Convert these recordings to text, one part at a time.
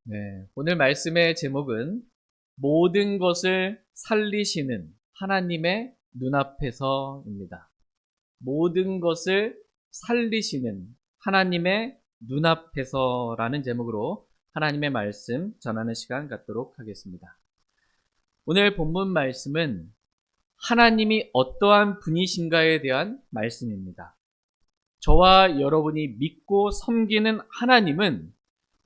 네, 오늘 말씀의 제목은 모든 것을 살리시는 하나님의 눈앞에서입니다. 모든 것을 살리시는 하나님의 눈앞에서라는 제목으로 하나님의 말씀 전하는 시간 갖도록 하겠습니다. 오늘 본문 말씀은 하나님이 어떠한 분이신가에 대한 말씀입니다. 저와 여러분이 믿고 섬기는 하나님은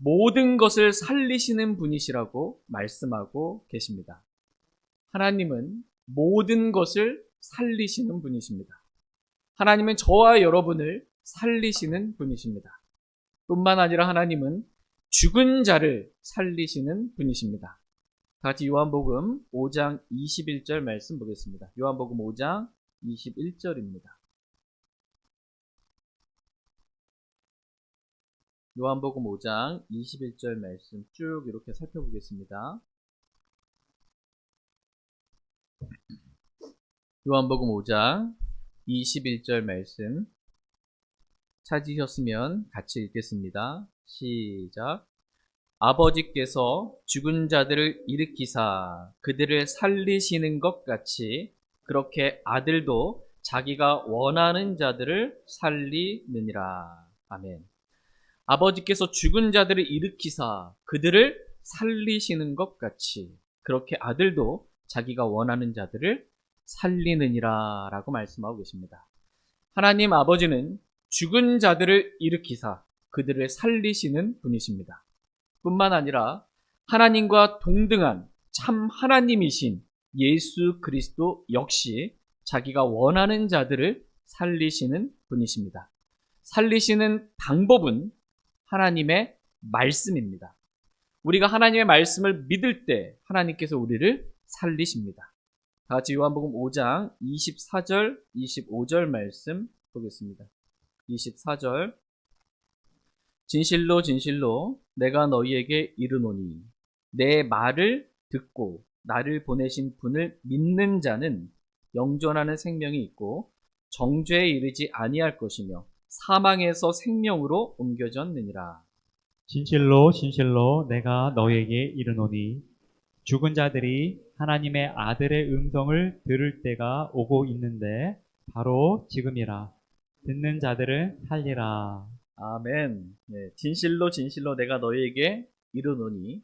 모든 것을 살리시는 분이시라고 말씀하고 계십니다. 하나님은 모든 것을 살리시는 분이십니다. 하나님은 저와 여러분을 살리시는 분이십니다. 뿐만 아니라 하나님은 죽은 자를 살리시는 분이십니다. 다 같이 요한복음 5장 21절 말씀 보겠습니다. 요한복음 5장 21절입니다. 요한복음 5장 21절 말씀 쭉 이렇게 살펴보겠습니다. 요한복음 5장 21절 말씀 찾으셨으면 같이 읽겠습니다. 시작. 아버지께서 죽은 자들을 일으키사 그들을 살리시는 것 같이 그렇게 아들도 자기가 원하는 자들을 살리느니라. 아멘. 아버지께서 죽은 자들을 일으키사 그들을 살리시는 것 같이 그렇게 아들도 자기가 원하는 자들을 살리느니라 라고 말씀하고 계십니다. 하나님 아버지는 죽은 자들을 일으키사 그들을 살리시는 분이십니다. 뿐만 아니라 하나님과 동등한 참 하나님이신 예수 그리스도 역시 자기가 원하는 자들을 살리시는 분이십니다. 살리시는 방법은 하나님의 말씀입니다. 우리가 하나님의 말씀을 믿을 때 하나님께서 우리를 살리십니다. 다 같이 요한복음 5장 24절, 25절 말씀 보겠습니다. 24절. 진실로 진실로 내가 너희에게 이르노니 내 말을 듣고 나를 보내신 분을 믿는 자는 영존하는 생명이 있고 정죄에 이르지 아니할 것이며 사망에서 생명으로 옮겨졌느니라. 진실로 진실로 내가 너에게 이르노니 죽은 자들이 하나님의 아들의 음성을 들을 때가 오고 있는데 바로 지금이라. 듣는 자들은 살리라. 아멘. 네, 진실로 진실로 내가 너희에게 이르노니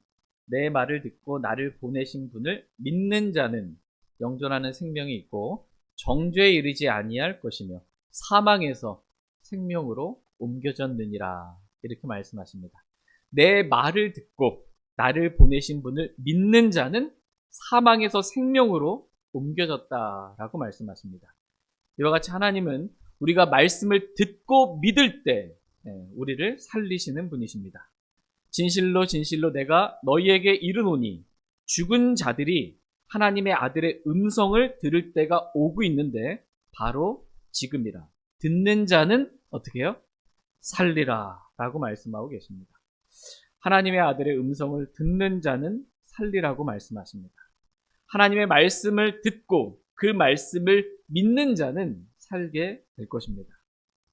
내 말을 듣고 나를 보내신 분을 믿는 자는 영존하는 생명이 있고 정죄에 이르지 아니할 것이며 사망에서 생명으로 옮겨졌느니라. 이렇게 말씀하십니다. 내 말을 듣고 나를 보내신 분을 믿는 자는 사망에서 생명으로 옮겨졌다라고 말씀하십니다. 이와 같이 하나님은 우리가 말씀을 듣고 믿을 때 우리를 살리시는 분이십니다. 진실로 진실로 내가 너희에게 이르노니 죽은 자들이 하나님의 아들의 음성을 들을 때가 오고 있는데 바로 지금이라. 듣는 자는 어떻게 해요? 살리라 라고 말씀하고 계십니다. 하나님의 아들의 음성을 듣는 자는 살리라고 말씀하십니다. 하나님의 말씀을 듣고 그 말씀을 믿는 자는 살게 될 것입니다.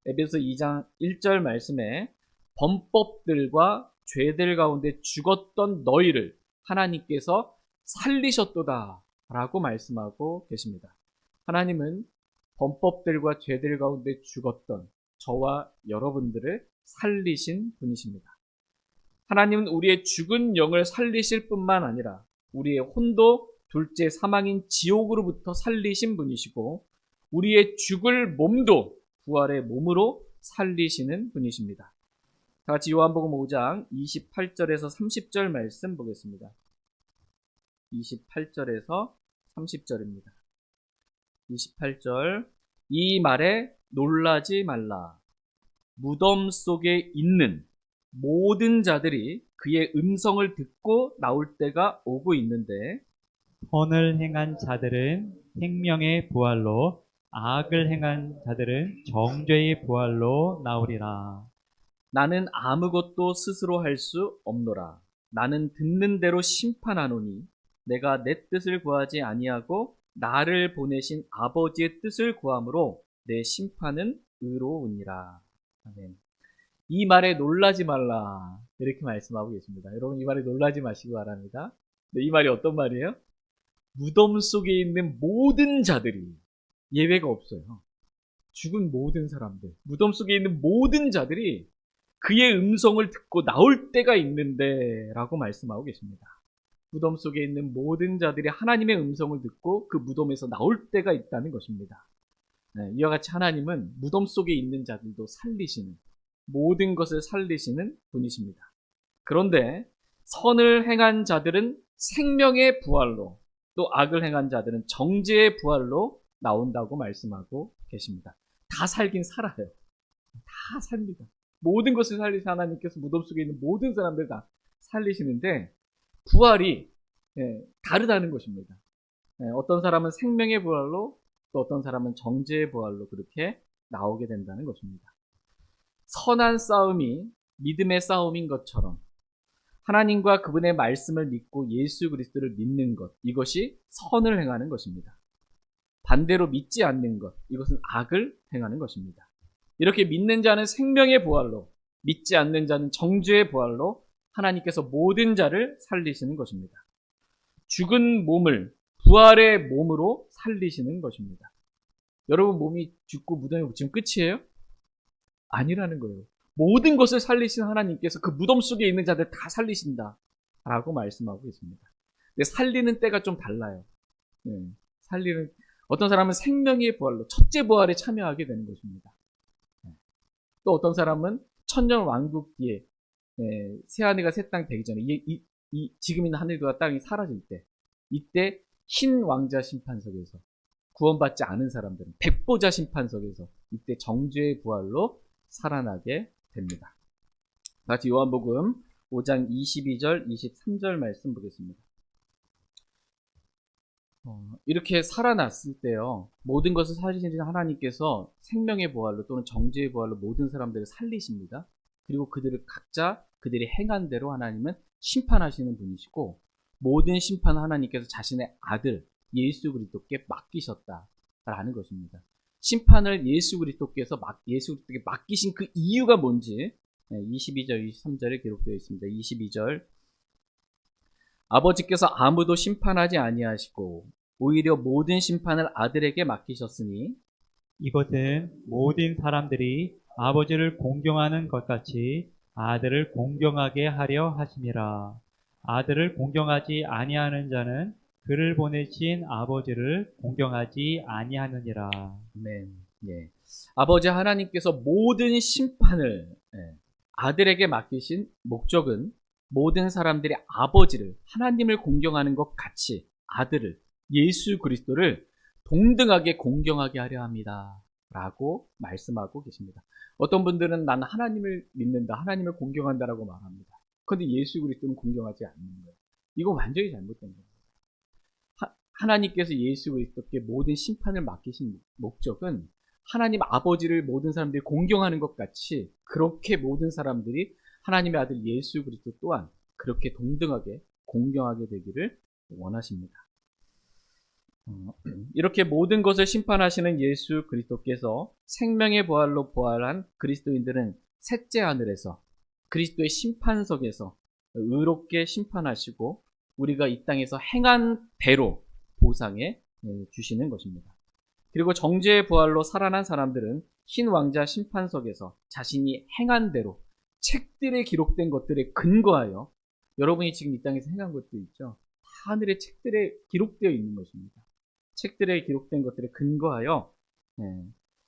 에베소 2장 1절 말씀에 범법들과 죄들 가운데 죽었던 너희를 하나님께서 살리셨도다 라고 말씀하고 계십니다. 하나님은 범법들과 죄들 가운데 죽었던 저와 여러분들을 살리신 분이십니다. 하나님은 우리의 죽은 영을 살리실 뿐만 아니라 우리의 혼도 둘째 사망인 지옥으로부터 살리신 분이시고 우리의 죽을 몸도 부활의 몸으로 살리시는 분이십니다. 다 같이 요한복음 5장 28절에서 30절 말씀 보겠습니다. 28절에서 30절입니다. 28절. 이 말에 놀라지 말라. 무덤 속에 있는 모든 자들이 그의 음성을 듣고 나올 때가 오고 있는데 선을 행한 자들은 생명의 부활로, 악을 행한 자들은 정죄의 부활로 나오리라. 나는 아무것도 스스로 할 수 없노라. 나는 듣는 대로 심판하노니 내가 내 뜻을 구하지 아니하고 나를 보내신 아버지의 뜻을 구함으로 내 심판은 의로우니라. 아멘. 이 말에 놀라지 말라. 이렇게 말씀하고 계십니다. 여러분 이 말에 놀라지 마시기 바랍니다. 이 말이 어떤 말이에요? 무덤 속에 있는 모든 자들이 예외가 없어요. 죽은 모든 사람들, 무덤 속에 있는 모든 자들이 그의 음성을 듣고 나올 때가 있는데 라고 말씀하고 계십니다. 무덤 속에 있는 모든 자들이 하나님의 음성을 듣고 그 무덤에서 나올 때가 있다는 것입니다. 이와 같이 하나님은 무덤 속에 있는 자들도 살리시는, 모든 것을 살리시는 분이십니다. 그런데 선을 행한 자들은 생명의 부활로, 또 악을 행한 자들은 정죄의 부활로 나온다고 말씀하고 계십니다. 다 살긴 살아요. 다 삽니다. 모든 것을 살리신 하나님께서 무덤 속에 있는 모든 사람들 다 살리시는데 부활이 다르다는 것입니다. 어떤 사람은 생명의 부활로, 또 어떤 사람은 정죄의 부활로 그렇게 나오게 된다는 것입니다. 선한 싸움이 믿음의 싸움인 것처럼 하나님과 그분의 말씀을 믿고 예수 그리스도를 믿는 것, 이것이 선을 행하는 것입니다. 반대로 믿지 않는 것, 이것은 악을 행하는 것입니다. 이렇게 믿는 자는 생명의 부활로, 믿지 않는 자는 정죄의 부활로 하나님께서 모든 자를 살리시는 것입니다. 죽은 몸을 부활의 몸으로 살리시는 것입니다. 여러분 몸이 죽고 무덤에 묻히면 끝이에요? 아니라는 거예요. 모든 것을 살리신 하나님께서 그 무덤 속에 있는 자들 다 살리신다 라고 말씀하고 있습니다. 근데 살리는 때가 좀 달라요. 어떤 사람은 생명의 부활로 첫째 부활에 참여하게 되는 것입니다. 또 어떤 사람은 천년 왕국 뒤에 새하늘과 새 땅 되기 전에 지금 있는 하늘과 땅이 사라질 때, 이때 흰 왕자 심판석에서 구원받지 않은 사람들은 백보자 심판석에서 이때 정죄의 부활로 살아나게 됩니다. 같이 요한복음 5장 22절 23절 말씀 보겠습니다. 이렇게 살아났을 때요, 모든 것을 살리시는 하나님께서 생명의 부활로 또는 정죄의 부활로 모든 사람들을 살리십니다. 그리고 그들을 각자 그들이 행한 대로 하나님은 심판하시는 분이시고, 모든 심판 하나님께서 자신의 아들 예수 그리스도께 맡기셨다라는 것입니다. 심판을 예수 그리스도께 맡기신 그 이유가 뭔지 22절 23절에 기록되어 있습니다. 22절, 아버지께서 아무도 심판하지 아니하시고 오히려 모든 심판을 아들에게 맡기셨으니 이것은 모든 사람들이 아버지를 공경하는 것 같이 아들을 공경하게 하려 하심이라. 아들을 공경하지 아니하는 자는 그를 보내신 아버지를 공경하지 아니하느니라. 아멘. 아버지 하나님께서 모든 심판을 아들에게 맡기신 목적은 모든 사람들이 아버지를, 하나님을 공경하는 것 같이 아들을, 예수 그리스도를 동등하게 공경하게 하려 합니다 라고 말씀하고 계십니다. 어떤 분들은 나는 하나님을 믿는다, 하나님을 공경한다라고 말합니다. 그런데 예수 그리스도는 공경하지 않는 거예요. 이거 완전히 잘못된 거예요. 하나님께서 예수 그리스도께 모든 심판을 맡기신 목적은 하나님 아버지를 모든 사람들이 공경하는 것 같이 그렇게 모든 사람들이 하나님의 아들 예수 그리스도 또한 그렇게 동등하게 공경하게 되기를 원하십니다. 이렇게 모든 것을 심판하시는 예수 그리스도께서 생명의 부활로 부활한 그리스도인들은 셋째 하늘에서 그리스도의 심판석에서 의롭게 심판하시고 우리가 이 땅에서 행한 대로 보상해 주시는 것입니다. 그리고 정죄의 부활로 살아난 사람들은 흰 왕자 심판석에서 자신이 행한 대로 책들에 기록된 것들에 근거하여, 여러분이 지금 이 땅에서 행한 것도 있죠. 하늘의 책들에 기록되어 있는 것입니다. 책들에 기록된 것들에 근거하여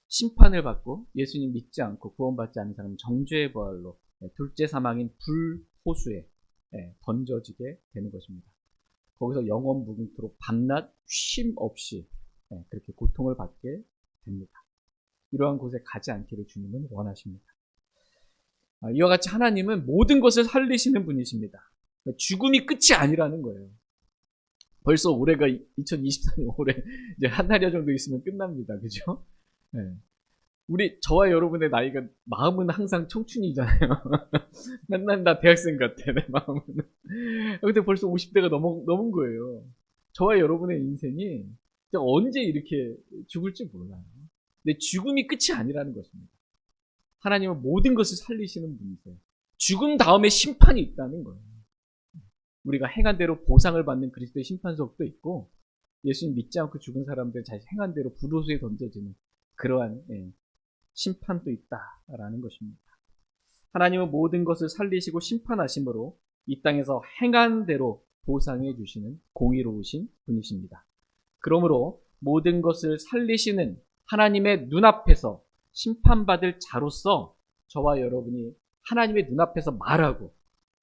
심판을 받고, 예수님 믿지 않고 구원받지 않은 사람은 정죄의 부활로 둘째 사망인 불호수에 던져지게 되는 것입니다. 거기서 영원 무궁토록 밤낮 쉼 없이 그렇게 고통을 받게 됩니다. 이러한 곳에 가지 않기를 주님은 원하십니다. 이와 같이 하나님은 모든 것을 살리시는 분이십니다. 죽음이 끝이 아니라는 거예요. 벌써 올해가 2024년 올해 이제 한 달여 정도 있으면 끝납니다. 그죠? 저와 여러분의 나이가, 마음은 항상 청춘이잖아요. 맨날 나 대학생 같아, 내 마음은. 근데 벌써 50대가 넘은 거예요. 저와 여러분의 인생이 언제 이렇게 죽을지 몰라요. 근데 죽음이 끝이 아니라는 것입니다. 하나님은 모든 것을 살리시는 분이세요. 죽음 다음에 심판이 있다는 거예요. 우리가 행한 대로 보상을 받는 그리스도의 심판석도 있고, 예수님 믿지 않고 죽은 사람들 자신 행한 대로 불호수에 던져지는 그러한 심판도 있다라는 것입니다. 하나님은 모든 것을 살리시고 심판하심으로 이 땅에서 행한 대로 보상해 주시는 공의로우신 분이십니다. 그러므로 모든 것을 살리시는 하나님의 눈앞에서 심판받을 자로서 저와 여러분이 하나님의 눈앞에서 말하고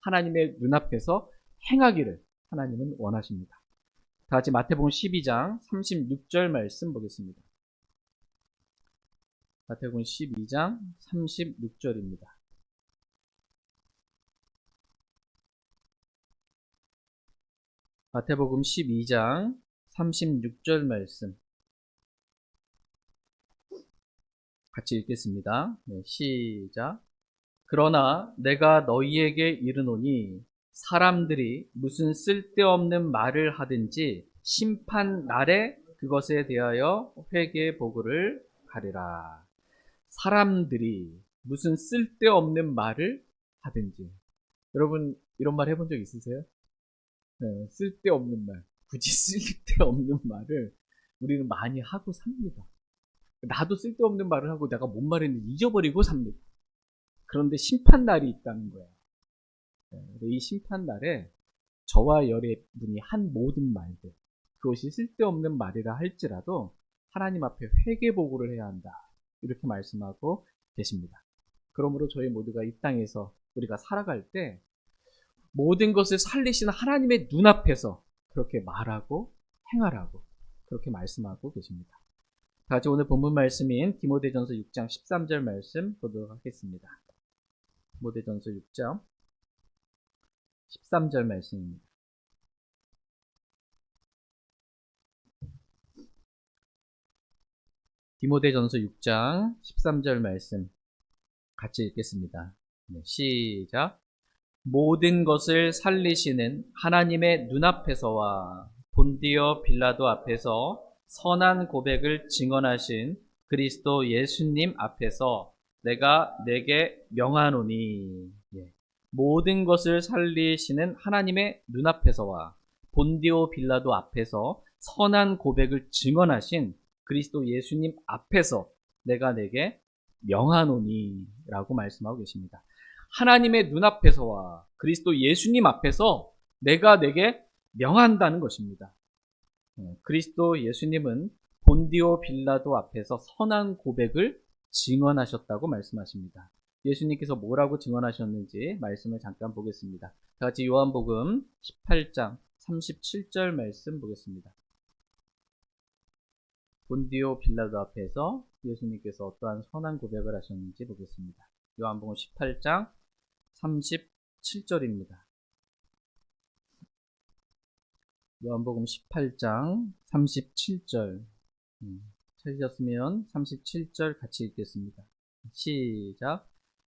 하나님의 눈앞에서 행하기를 하나님은 원하십니다. 다 같이 마태복음 12장 36절 말씀 보겠습니다. 마태복음 12장 36절입니다. 마태복음 12장 36절 말씀 같이 읽겠습니다. 네, 시작. 그러나 내가 너희에게 이르노니 사람들이 무슨 쓸데없는 말을 하든지 심판 날에 그것에 대하여 회개 보고를 가리라. 사람들이 무슨 쓸데없는 말을 하든지. 여러분 이런 말 해본 적 있으세요? 네, 쓸데없는 말, 굳이 쓸데없는 말을 우리는 많이 하고 삽니다. 나도 쓸데없는 말을 하고 내가 뭔 말했는지 잊어버리고 삽니다. 그런데 심판날이 있다는 거예요. 이 심판날에 저와 여러분이 한 모든 말들, 그것이 쓸데없는 말이라 할지라도 하나님 앞에 회개보고를 해야 한다. 이렇게 말씀하고 계십니다. 그러므로 저희 모두가 이 땅에서 우리가 살아갈 때 모든 것을 살리시는 하나님의 눈앞에서 그렇게 말하고 행하라고 그렇게 말씀하고 계십니다. 다 같이 오늘 본문 말씀인 디모데전서 6장 13절 말씀 보도록 하겠습니다. 디모데전서 6장 13절 말씀입니다. 디모데전서 6장 13절 말씀 같이 읽겠습니다. 네, 시작. 모든 것을 살리시는 하나님의 눈앞에서와 본디오 빌라도 앞에서 선한 고백을 증언하신 그리스도 예수님 앞에서 내가 내게 명하노니. 모든 것을 살리시는 하나님의 눈앞에서와 본디오 빌라도 앞에서 선한 고백을 증언하신 그리스도 예수님 앞에서 내가 내게 명하노니 라고 말씀하고 계십니다. 하나님의 눈앞에서와 그리스도 예수님 앞에서 내가 내게 명한다는 것입니다. 그리스도 예수님은 본디오 빌라도 앞에서 선한 고백을 증언하셨다고 말씀하십니다. 예수님께서 뭐라고 증언하셨는지 말씀을 잠깐 보겠습니다. 다 같이 요한복음 18장 37절 말씀 보겠습니다. 본디오 빌라도 앞에서 예수님께서 어떠한 선한 고백을 하셨는지 보겠습니다. 요한복음 18장 37절입니다. 요한복음 18장 37절 찾으셨으면 37절 같이 읽겠습니다. 시작.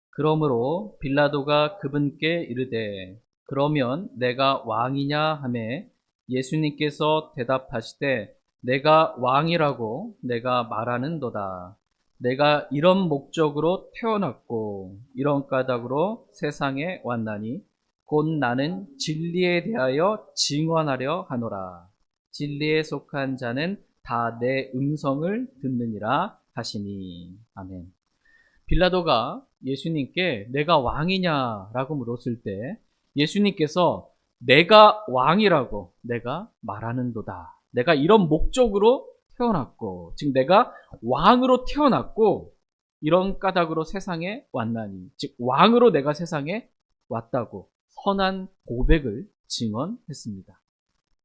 그러므로 빌라도가 그분께 이르되 그러면 내가 왕이냐 하매 예수님께서 대답하시되 내가 왕이라고 내가 말하는도다. 내가 이런 목적으로 태어났고 이런 까닭으로 세상에 왔나니 곧 나는 진리에 대하여 증언하려 하노라. 진리에 속한 자는 다 내 음성을 듣느니라 하시니. 아멘. 빌라도가 예수님께 내가 왕이냐라고 물었을 때 예수님께서 내가 왕이라고 내가 말하는도다. 내가 이런 목적으로 태어났고, 즉 내가 왕으로 태어났고 이런 까닭으로 세상에 왔나니, 즉 왕으로 내가 세상에 왔다고 선한 고백을 증언했습니다.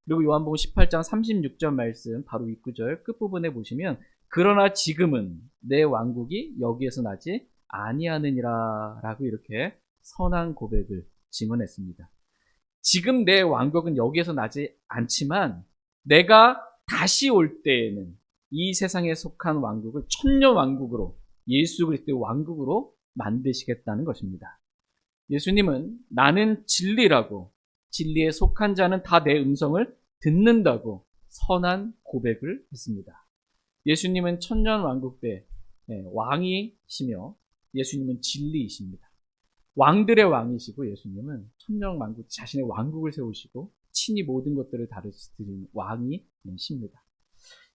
그리고 요한복음 18장 36절 말씀 바로 윗구절 끝부분에 보시면 그러나 지금은 내 왕국이 여기에서 나지 아니하느니라 라고 이렇게 선한 고백을 증언했습니다. 지금 내 왕국은 여기에서 나지 않지만 내가 다시 올 때에는 이 세상에 속한 왕국을 천년 왕국으로 예수 그리스도의 왕국으로 만드시겠다는 것입니다. 예수님은 나는 진리라고 진리에 속한 자는 다 내 음성을 듣는다고 선한 고백을 했습니다. 예수님은 천년 왕국 때 왕이시며 예수님은 진리이십니다. 왕들의 왕이시고 예수님은 천정만국 자신의 왕국을 세우시고 친히 모든 것들을 다스리는 왕이십니다.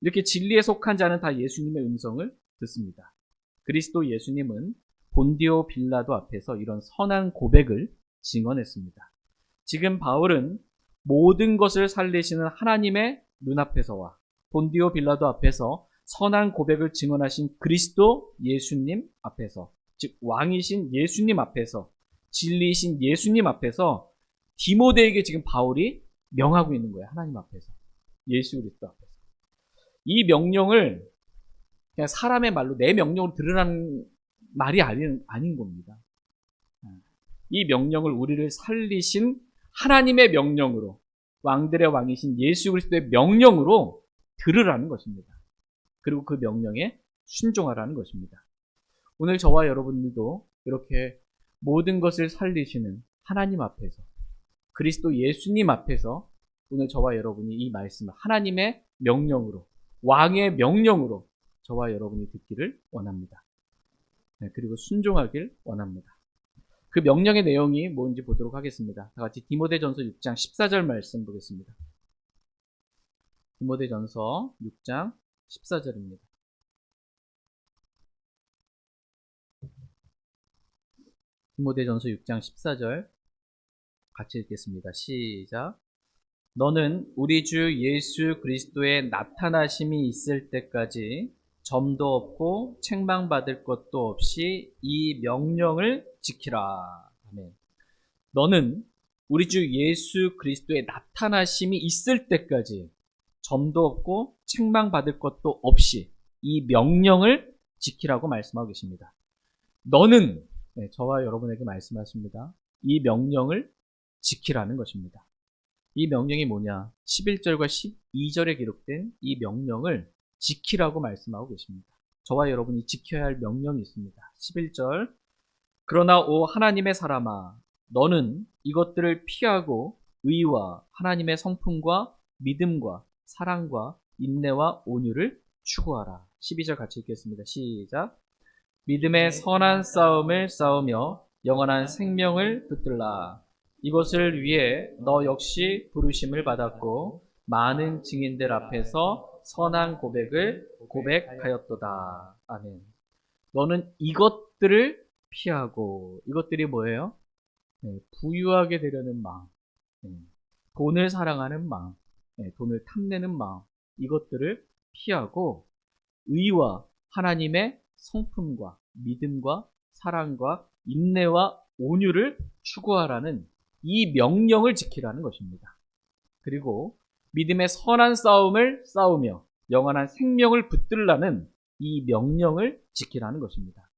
이렇게 진리에 속한 자는 다 예수님의 음성을 듣습니다. 그리스도 예수님은 본디오 빌라도 앞에서 이런 선한 고백을 증언했습니다. 지금 바울은 모든 것을 살리시는 하나님의 눈앞에서와 본디오 빌라도 앞에서 선한 고백을 증언하신 그리스도 예수님 앞에서, 즉 왕이신 예수님 앞에서, 진리이신 예수님 앞에서 디모데에게 지금 바울이 명하고 있는 거예요. 하나님 앞에서, 예수 그리스도 앞에서. 이 명령을 그냥 사람의 말로 내 명령으로 들으라는 말이 아닌 겁니다. 이 명령을 우리를 살리신 하나님의 명령으로, 왕들의 왕이신 예수 그리스도의 명령으로 들으라는 것입니다. 그리고 그 명령에 순종하라는 것입니다. 오늘 저와 여러분들도 이렇게 모든 것을 살리시는 하나님 앞에서, 그리스도 예수님 앞에서 오늘 저와 여러분이 이 말씀을 하나님의 명령으로, 왕의 명령으로 저와 여러분이 듣기를 원합니다. 그리고 순종하길 원합니다. 그 명령의 내용이 뭔지 보도록 하겠습니다. 다 같이 디모데전서 6장 14절 말씀 보겠습니다. 디모데전서 6장 14절입니다. 디모데전서 6장 14절 같이 읽겠습니다. 시작. 너는 우리 주 예수 그리스도의 나타나심이 있을 때까지 점도 없고 책망받을 것도 없이 이 명령을 지키라. 아멘. 너는 우리 주 예수 그리스도의 나타나심이 있을 때까지 점도 없고 책망받을 것도 없이 이 명령을 지키라고 말씀하고 계십니다. 너는, 저와 여러분에게 말씀하십니다. 이 명령을 지키라는 것입니다. 이 명령이 뭐냐? 11절과 12절에 기록된 이 명령을 지키라고 말씀하고 계십니다. 저와 여러분이 지켜야 할 명령이 있습니다. 11절. 그러나 오 하나님의 사람아, 너는 이것들을 피하고 의와 하나님의 성품과 믿음과 사랑과 인내와 온유를 추구하라. 12절 같이 읽겠습니다. 시작. 믿음의 선한 싸움을 싸우며 영원한 생명을 붙들라. 이것을 위해 너 역시 부르심을 받았고 많은 증인들 앞에서 선한 고백을 고백하였도다. 아멘. 너는 이것들을 피하고, 이것들이 뭐예요? 부유하게 되려는 마음, 돈을 사랑하는 마음, 돈을 탐내는 마음, 이것들을 피하고 의와 하나님의 성품과 믿음과 사랑과 인내와 온유를 추구하라는 이 명령을 지키라는 것입니다. 그리고 믿음의 선한 싸움을 싸우며 영원한 생명을 붙들라는 이 명령을 지키라는 것입니다.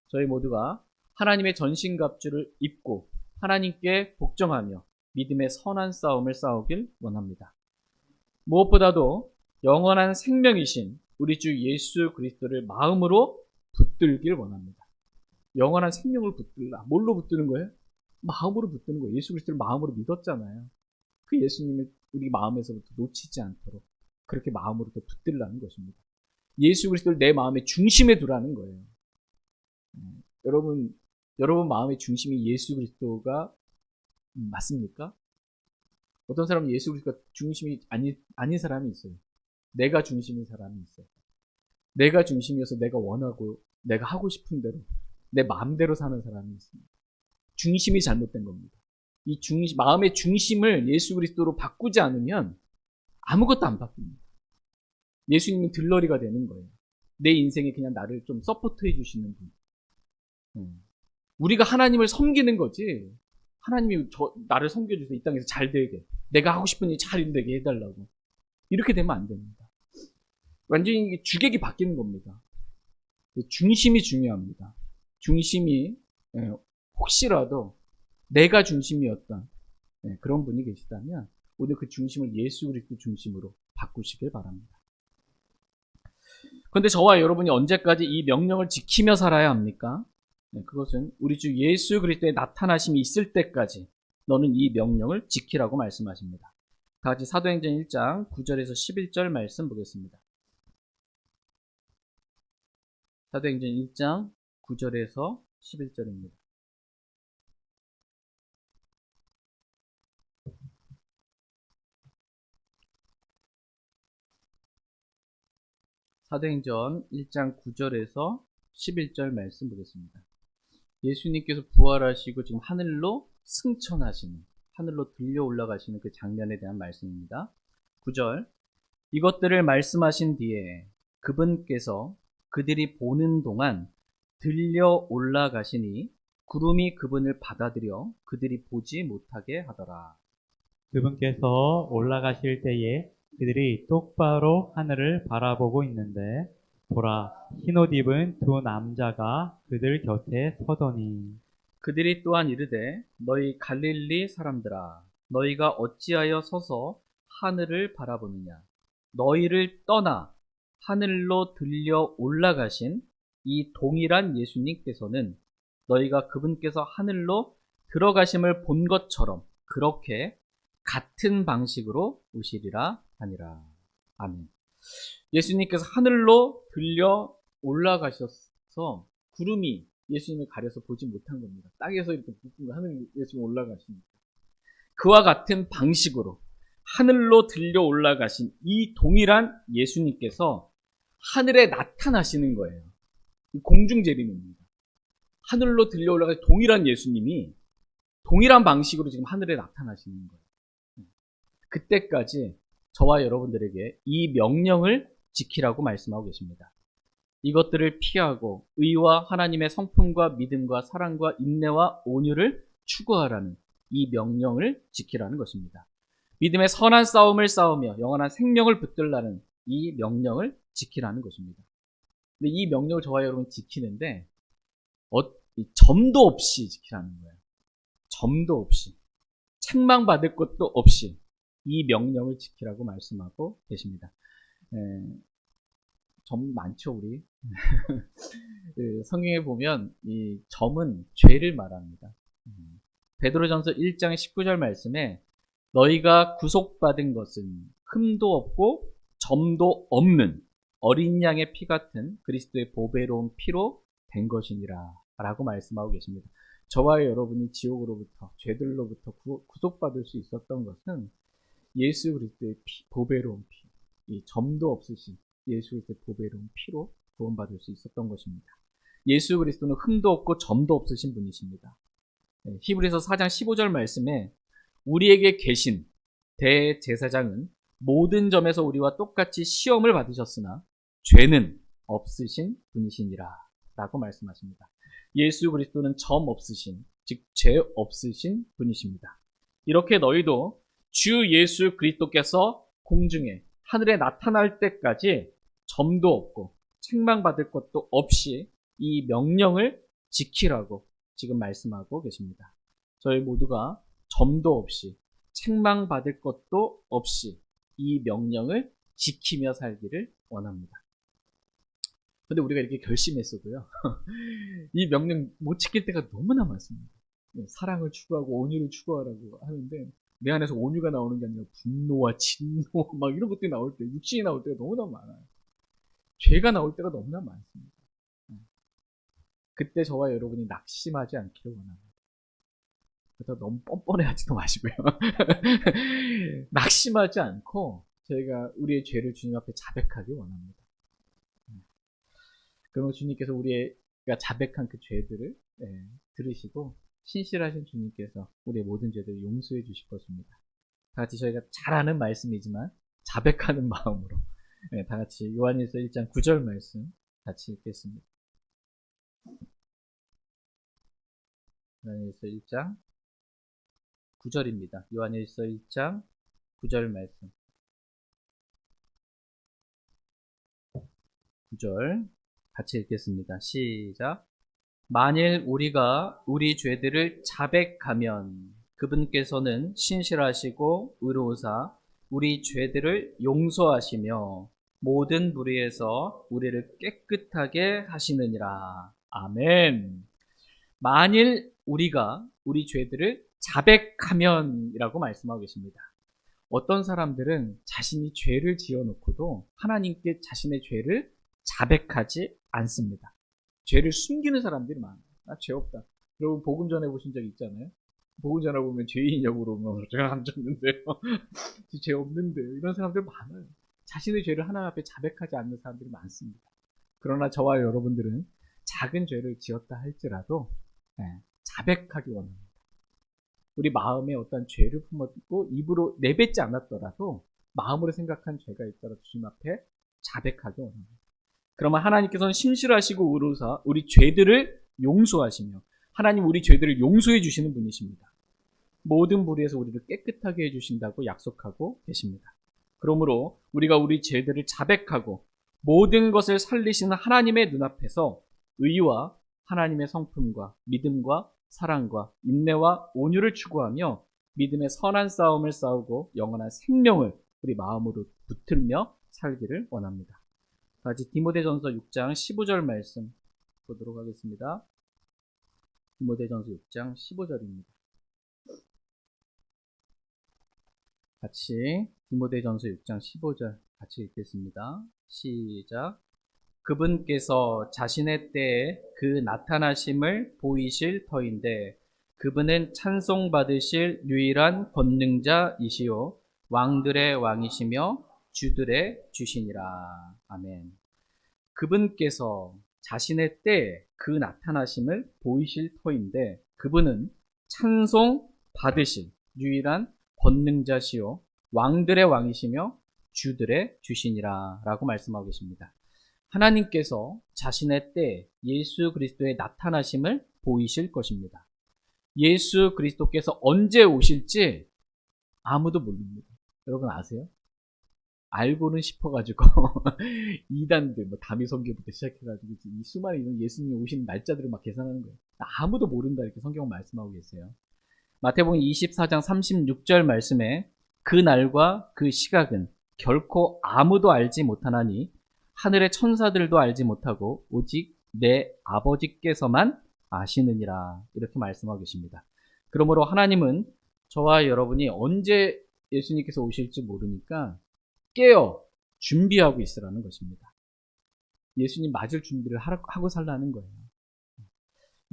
저희 모두가 하나님의 전신갑주를 입고 하나님께 복종하며 믿음의 선한 싸움을 싸우길 원합니다. 무엇보다도 영원한 생명이신 우리 주 예수 그리스도를 마음으로 붙들길 원합니다. 영원한 생명을 붙들라. 뭘로 붙드는 거예요? 마음으로 붙드는 거예요. 예수 그리스도를 마음으로 믿었잖아요. 그 예수님을 우리 마음에서부터 놓치지 않도록 그렇게 마음으로 또 붙들라는 것입니다. 예수 그리스도를 내 마음의 중심에 두라는 거예요. 여러분 마음의 중심이 예수 그리스도가 맞습니까? 어떤 사람은 예수 그리스도가 중심이 아닌 사람이 있어요. 내가 중심인 사람이 있어요. 내가 중심이어서 내가 원하고 내가 하고 싶은 대로 내 마음대로 사는 사람이 있습니다. 중심이 잘못된 겁니다. 이 마음의 중심을 예수 그리스도로 바꾸지 않으면 아무것도 안 바뀝니다. 예수님은 들러리가 되는 거예요. 내 인생에 그냥 나를 좀 서포트해 주시는 분. 우리가 하나님을 섬기는 거지, 하나님이 나를 섬겨주세요. 이 땅에서 잘 되게, 내가 하고 싶은 일 잘 되게 해달라고. 이렇게 되면 안 됩니다. 완전히 주객이 바뀌는 겁니다. 중심이 중요합니다. 중심이 혹시라도 내가 중심이었던 그런 분이 계시다면 오늘 그 중심을 예수 그리스도 중심으로 바꾸시길 바랍니다. 그런데 저와 여러분이 언제까지 이 명령을 지키며 살아야 합니까? 그것은 우리 주 예수 그리스도의 나타나심이 있을 때까지 너는 이 명령을 지키라고 말씀하십니다. 다 같이 사도행전 1장 9절에서 11절 말씀 보겠습니다. 사도행전 1장 9절에서 11절입니다. 사도행전 1장 9절에서 11절 말씀 보겠습니다. 예수님께서 부활하시고 지금 하늘로 승천하시는, 하늘로 들려 올라가시는 그 장면에 대한 말씀입니다. 9절, 이것들을 말씀하신 뒤에 그분께서 그들이 보는 동안 들려 올라가시니 구름이 그분을 받아들여 그들이 보지 못하게 하더라. 그분께서 올라가실 때에 그들이 똑바로 하늘을 바라보고 있는데 보라, 흰옷 입은 두 남자가 그들 곁에 서더니 그들이 또한 이르되 너희 갈릴리 사람들아, 너희가 어찌하여 서서 하늘을 바라보느냐? 너희를 떠나 하늘로 들려 올라가신 이 동일한 예수님께서는 너희가 그분께서 하늘로 들어가심을 본 것처럼 그렇게 같은 방식으로 오시리라 하니라. 아멘. 예수님께서 하늘로 들려 올라가셔서 구름이 예수님을 가려서 보지 못한 겁니다. 땅에서 이렇게 묶고 하늘 예수님 올라가시니까. 그와 같은 방식으로 하늘로 들려 올라가신 이 동일한 예수님께서 하늘에 나타나시는 거예요. 공중재림입니다. 하늘로 들려 올라가신 동일한 예수님이 동일한 방식으로 지금 하늘에 나타나시는 거예요. 그때까지 저와 여러분들에게 이 명령을 지키라고 말씀하고 계십니다. 이것들을 피하고 의와 하나님의 성품과 믿음과 사랑과 인내와 온유를 추구하라는 이 명령을 지키라는 것입니다. 믿음의 선한 싸움을 싸우며 영원한 생명을 붙들라는 이 명령을 지키라는 것입니다. 근데 이 명령을 저와 여러분 지키는데 점도 없이 지키라는 거예요. 점도 없이, 책망받을 것도 없이 이 명령을 지키라고 말씀하고 계십니다. 점 많죠, 우리. 성경에 보면 이 점은 죄를 말합니다. 베드로전서 1장 19절 말씀에 너희가 구속받은 것은 흠도 없고 점도 없는 어린 양의 피 같은 그리스도의 보배로운 피로 된 것이니라 라고 말씀하고 계십니다. 저와 여러분이 지옥으로부터, 죄들로부터 구속받을 수 있었던 것은 예수 그리스도의 피, 보배로운 피, 이 점도 없으신 예수 그리스도의 보배로운 피로 구원받을 수 있었던 것입니다. 예수 그리스도는 흠도 없고 점도 없으신 분이십니다. 히브리서 4장 15절 말씀에 우리에게 계신 대제사장은 모든 점에서 우리와 똑같이 시험을 받으셨으나 죄는 없으신 분이시니라 라고 말씀하십니다. 예수 그리스도는 점 없으신, 즉 죄 없으신 분이십니다. 이렇게 너희도 주 예수 그리스도께서 공중에 하늘에 나타날 때까지 점도 없고 책망받을 것도 없이 이 명령을 지키라고 지금 말씀하고 계십니다. 저희 모두가 점도 없이 책망받을 것도 없이 이 명령을 지키며 살기를 원합니다. 근데 우리가 이렇게 결심했어도요, 이 명령 못 지킬 때가 너무나 많습니다. 사랑을 추구하고 온유를 추구하라고 하는데 내 안에서 온유가 나오는 게 아니라 분노와 진노 막 이런 것들이 나올 때, 육신이 나올 때가 너무나 많아요. 죄가 나올 때가 너무나 많습니다. 그때 저와 여러분이 낙심하지 않기를 원합니다. 그래서 너무 뻔뻔해하지도 마시고요. 낙심하지 않고 저희가 우리의 죄를 주님 앞에 자백하기 원합니다. 그러면 주님께서 우리가 자백한 그 죄들을 들으시고 신실하신 주님께서 우리의 모든 죄들을 용서해 주실 것입니다. 다 같이 저희가 잘 아는 말씀이지만 자백하는 마음으로 다 같이 요한일서 1장 9절 말씀 같이 읽겠습니다. 요한일서 1장 9절입니다. 요한일서 1장 9절 말씀. 9절 같이 읽겠습니다. 시작. 만일 우리가 우리 죄들을 자백하면 그분께서는 신실하시고 의로우사 우리 죄들을 용서하시며 모든 불의에서 우리를 깨끗하게 하시느니라. 아멘. 만일 우리가 우리 죄들을 자백하면이라고 말씀하고 계십니다. 어떤 사람들은 자신이 죄를 지어놓고도 하나님께 자신의 죄를 자백하지 않습니다. 죄를 숨기는 사람들이 많아요. 나 죄 없다. 여러분 복음 전해보신 적 있잖아요. 복음 전해보면 죄인이냐고 그러면 제가 안 졌는데요. 죄 없는데요. 이런 사람들 많아요. 자신의 죄를 하나님 앞에 자백하지 않는 사람들이 많습니다. 그러나 저와 여러분들은 작은 죄를 지었다 할지라도 자백하기 원합니다. 우리 마음에 어떤 죄를 품었고 입으로 내뱉지 않았더라도 마음으로 생각한 죄가 있더라도 주님 앞에 자백하기 원합니다. 그러면 하나님께서는 신실하시고 의로우사 우리 죄들을 용서하시며 하나님 우리 죄들을 용서해 주시는 분이십니다. 모든 불의에서 우리를 깨끗하게 해주신다고 약속하고 계십니다. 그러므로 우리가 우리 죄들을 자백하고 모든 것을 살리시는 하나님의 눈앞에서 의와 하나님의 성품과 믿음과 사랑과 인내와 온유를 추구하며 믿음의 선한 싸움을 싸우고 영원한 생명을 우리 마음으로 붙들며 살기를 원합니다. 같이 디모데전서 6장 15절 말씀 보도록 하겠습니다. 디모데전서 6장 15절입니다. 같이 디모데전서 6장 15절 같이 읽겠습니다. 시작. 그분께서 자신의 때에 그 나타나심을 보이실 터인데 그분은 찬송받으실 유일한 권능자이시요 왕들의 왕이시며 주들의 주시니라. 아멘. 그분께서 자신의 때에 그 나타나심을 보이실 터인데 그분은 찬송받으실 유일한 권능자시요 왕들의 왕이시며 주들의 주시니라 라고 말씀하고 계십니다. 하나님께서 자신의 때 예수 그리스도의 나타나심을 보이실 것입니다. 예수 그리스도께서 언제 오실지 아무도 모릅니다. 여러분 아세요? 알고는 싶어가지고 이단들 다미성교부터 시작해가지고 이 수많은 예수님이 오시는 날짜들을 막 계산하는 거예요. 아무도 모른다 이렇게 성경은 말씀하고 계세요. 마태복음 24장 36절 말씀에 그 날과 그 시각은 결코 아무도 알지 못하나니 하늘의 천사들도 알지 못하고 오직 내 아버지께서만 아시느니라 이렇게 말씀하고 계십니다. 그러므로 하나님은 저와 여러분이 언제 예수님께서 오실지 모르니까 깨어 준비하고 있으라는 것입니다. 예수님 맞을 준비를 하고 살라는 거예요.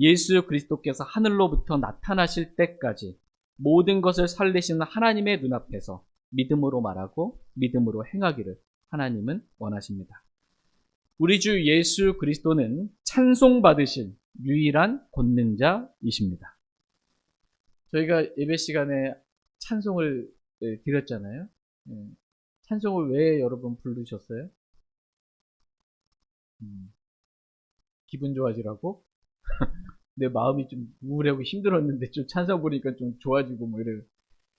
예수 그리스도께서 하늘로부터 나타나실 때까지 모든 것을 살리시는 하나님의 눈앞에서 믿음으로 말하고 믿음으로 행하기를 하나님은 원하십니다. 우리 주 예수 그리스도는 찬송받으실 유일한 권능자이십니다. 저희가 예배 시간에 찬송을 드렸잖아요. 찬송을 왜 여러분 부르셨어요? 기분 좋아지라고? 내 마음이 좀 우울하고 힘들었는데 좀 찬송 부르니까 좀 좋아지고 뭐 이래요.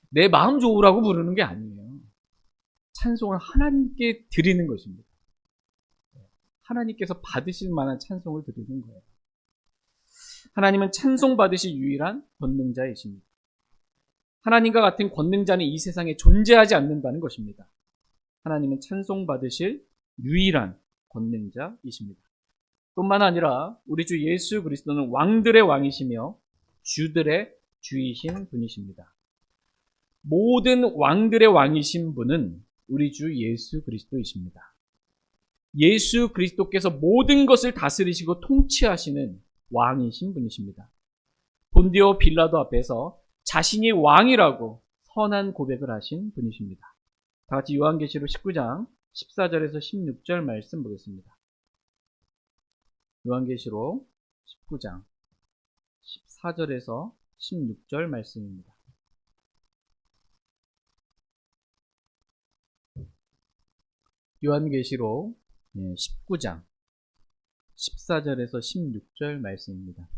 내 마음 좋으라고 부르는 게 아니에요. 찬송을 하나님께 드리는 것입니다. 하나님께서 받으실 만한 찬송을 드리는 거예요. 하나님은 찬송 받으실 유일한 권능자이십니다. 하나님과 같은 권능자는 이 세상에 존재하지 않는다는 것입니다. 하나님은 찬송 받으실 유일한 권능자이십니다. 뿐만 아니라 우리 주 예수 그리스도는 왕들의 왕이시며 주들의 주이신 분이십니다. 모든 왕들의 왕이신 분은 우리 주 예수 그리스도이십니다. 예수 그리스도께서 모든 것을 다스리시고 통치하시는 왕이신 분이십니다. 본디오 빌라도 앞에서 자신이 왕이라고 선한 고백을 하신 분이십니다. 다 같이 요한계시록 19장 14절에서 16절 말씀 보겠습니다. 요한계시록 19장 14절에서 16절 말씀입니다. 요한계시록 19장 14절에서 16절 말씀입니다.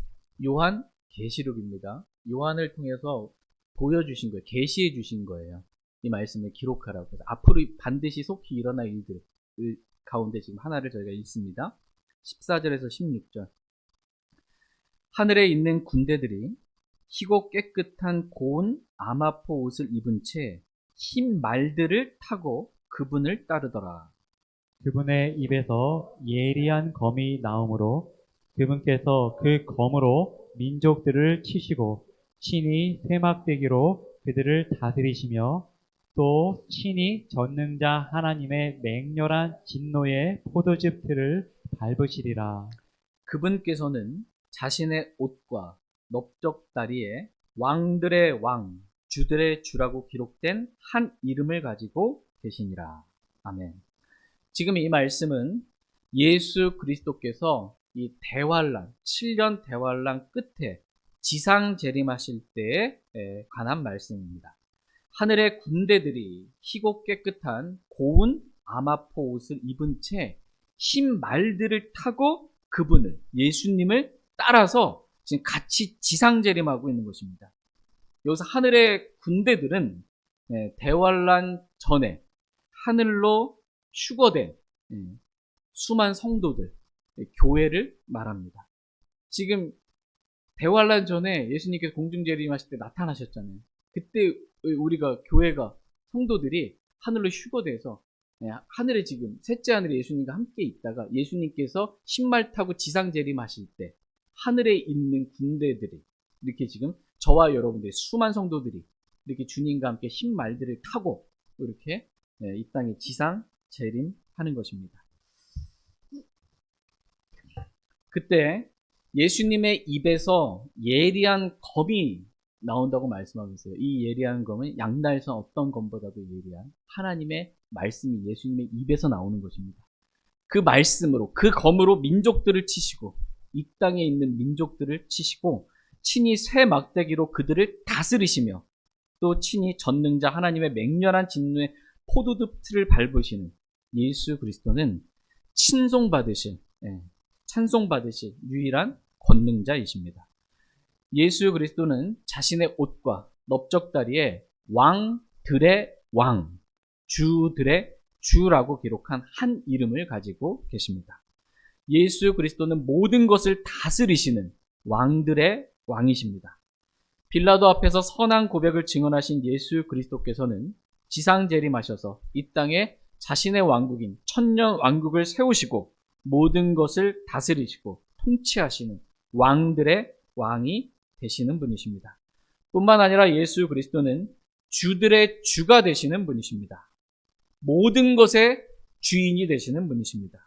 요한계시록입니다. 요한을 통해서 보여주신 거예요. 계시해 주신 거예요. 이 말씀을 기록하라고 해서 앞으로 반드시 속히 일어날 일들 가운데 지금 하나를 저희가 읽습니다. 14절에서 16절. 하늘에 있는 군대들이 희고 깨끗한 고운 아마포 옷을 입은 채 흰 말들을 타고 그분을 따르더라. 그분의 입에서 예리한 검이 나오므로 그분께서 그 검으로 민족들을 치시고 친히 쇠막대기로 그들을 다스리시며 또 친히 전능자 하나님의 맹렬한 진노의 포도즙 틀을 밟으시리라. 그분께서는 자신의 옷과 넓적다리에 왕들의 왕, 주들의 주라고 기록된 한 이름을 가지고 계시니라. 아멘. 지금 이 말씀은 예수 그리스도께서 이 대환란, 7년 대환란 끝에 지상 재림하실 때에 관한 말씀입니다. 하늘의 군대들이 희고 깨끗한 고운 아마포 옷을 입은 채 흰 말들을 타고 그분을, 예수님을 따라서 지금 같이 지상 재림하고 있는 것입니다. 여기서 하늘의 군대들은 대환란 전에 하늘로 휴거된 수많은 성도들, 교회를 말합니다. 지금 대환란 전에 예수님께서 공중재림하실 때 나타나셨잖아요. 그때 우리가 교회가 성도들이 하늘로 휴거돼서 하늘에 지금 셋째 하늘에 예수님과 함께 있다가 예수님께서 신말 타고 지상 재림하실 때 하늘에 있는 군대들이 이렇게 지금 저와 여러분들 수많은 성도들이 이렇게 주님과 함께 흰 말들을 타고 이렇게 이 땅에 지상 재림하는 것입니다. 그때 예수님의 입에서 예리한 검이 나온다고 말씀하고 있어요. 이 예리한 검은 양날선 어떤 검보다도 예리한 하나님의 말씀이 예수님의 입에서 나오는 것입니다. 그 말씀으로, 그 검으로 민족들을 치시고 이 땅에 있는 민족들을 치시고 친히 새 막대기로 그들을 다스리시며 또 친히 전능자 하나님의 맹렬한 진노의 포도즙틀을 밟으시는 예수 그리스도는 찬송받으실 유일한 권능자이십니다. 예수 그리스도는 자신의 옷과 넓적다리에 왕들의 왕, 주들의 주라고 기록한 한 이름을 가지고 계십니다. 예수 그리스도는 모든 것을 다스리시는 왕들의 왕이십니다. 빌라도 앞에서 선한 고백을 증언하신 예수 그리스도께서는 지상 재림하셔서 이 땅에 자신의 왕국인 천년 왕국을 세우시고 모든 것을 다스리시고 통치하시는 왕들의 왕이 되시는 분이십니다. 뿐만 아니라 예수 그리스도는 주들의 주가 되시는 분이십니다. 모든 것의 주인이 되시는 분이십니다.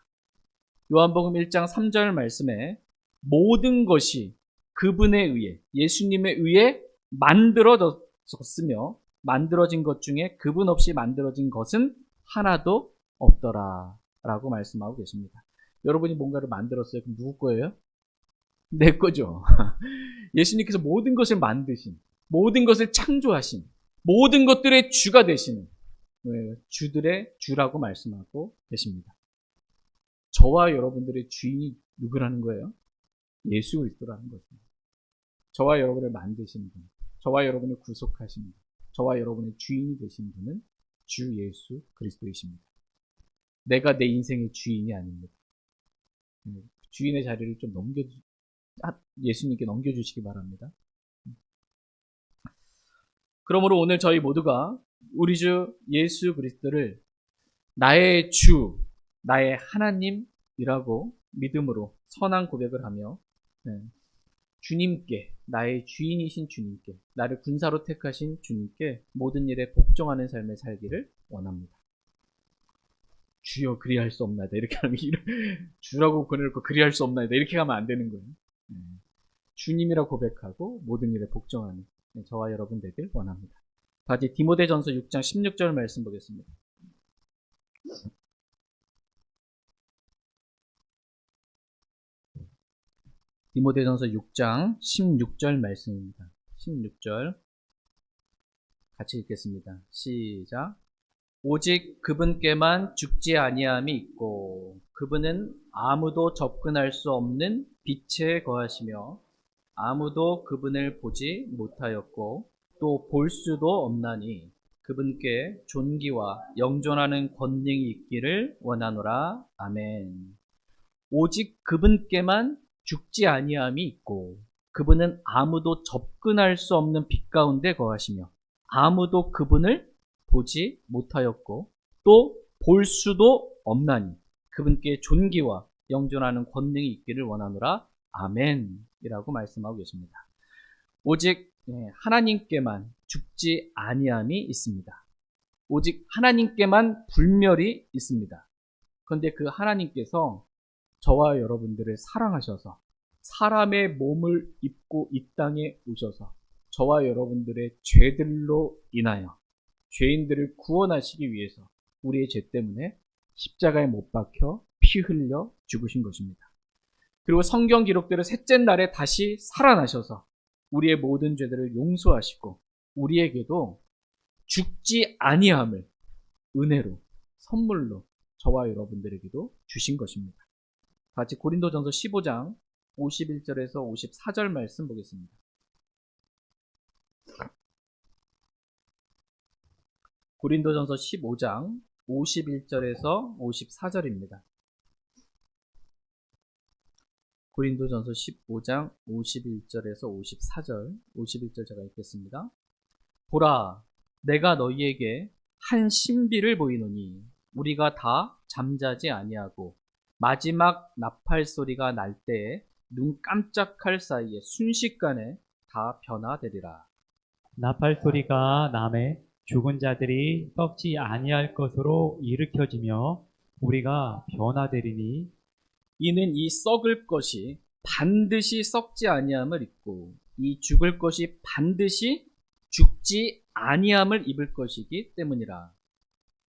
요한복음 1장 3절 말씀에 모든 것이 그분에 의해, 예수님에 의해 만들어졌으며 만들어진 것 중에 그분 없이 만들어진 것은 하나도 없더라 라고 말씀하고 계십니다. 여러분이 뭔가를 만들었어요. 그럼 누구 거예요? 내 거죠. 예수님께서 모든 것을 만드신, 모든 것을 창조하신, 모든 것들의 주가 되시는 주들의 주라고 말씀하고 계십니다. 저와 여러분들의 주인이 누구라는 거예요? 예수 그리스도라는 것입니다. 저와 여러분을 만드신 분, 저와 여러분을 구속하신 분, 저와 여러분의 주인이 되신 분은 주 예수 그리스도이십니다. 내가 내 인생의 주인이 아닙니다. 주인의 자리를 좀 예수님께 넘겨주시기 바랍니다. 그러므로 오늘 저희 모두가 우리 주 예수 그리스도를 나의 주, 나의 하나님이라고 믿음으로 선한 고백을 하며 주님께, 나의 주인이신 주님께, 나를 군사로 택하신 주님께 모든 일에 복종하는 삶을 살기를 원합니다. 주여 그리할 수 없나이다. 이렇게 하면 주라고 보내놓고 그리할 수 없나이다. 이렇게 하면 안 되는 거예요. 주님이라 고백하고 모든 일에 복종하는 저와 여러분 되길 원합니다. 다시 디모데전서 6장 16절 말씀 보겠습니다. 디모데전서 6장 16절 말씀입니다. 16절 같이 읽겠습니다. 시작. 오직 그분께만 죽지 아니함이 있고 그분은 아무도 접근할 수 없는 빛에 거하시며 아무도 그분을 보지 못하였고 또 볼 수도 없나니 그분께 존귀와 영존하는 권능이 있기를 원하노라. 아멘. 오직 그분께만 죽지 아니함이 있고 그분은 아무도 접근할 수 없는 빛 가운데 거하시며 아무도 그분을 보지 못하였고 또 볼 수도 없나니 그분께 존귀와 영존하는 권능이 있기를 원하노라. 아멘 이라고 말씀하고 계십니다. 오직 하나님께만 죽지 아니함이 있습니다. 오직 하나님께만 불멸이 있습니다. 그런데 그 하나님께서 저와 여러분들을 사랑하셔서 사람의 몸을 입고 이 땅에 오셔서 저와 여러분들의 죄들로 인하여 죄인들을 구원하시기 위해서 우리의 죄 때문에 십자가에 못 박혀 피 흘려 죽으신 것입니다. 그리고 성경 기록대로 셋째 날에 다시 살아나셔서 우리의 모든 죄들을 용서하시고 우리에게도 죽지 아니함을 은혜로 선물로 저와 여러분들에게도 주신 것입니다. 같이 고린도전서 15장 51절에서 54절 말씀 보겠습니다. 고린도전서 15장 51절에서 54절입니다. 고린도전서 15장 51절에서 54절, 51절 제가 읽겠습니다. 보라, 내가 너희에게 한 신비를 보이노니 우리가 다 잠자지 아니하고 마지막 나팔 소리가 날 때에 눈 깜짝할 사이에 순식간에 다 변화되리라. 나팔 소리가 남에 죽은 자들이 썩지 아니할 것으로 일으켜지며 우리가 변화되리니 이는 이 썩을 것이 반드시 썩지 아니함을 입고 이 죽을 것이 반드시 죽지 아니함을 입을 것이기 때문이라.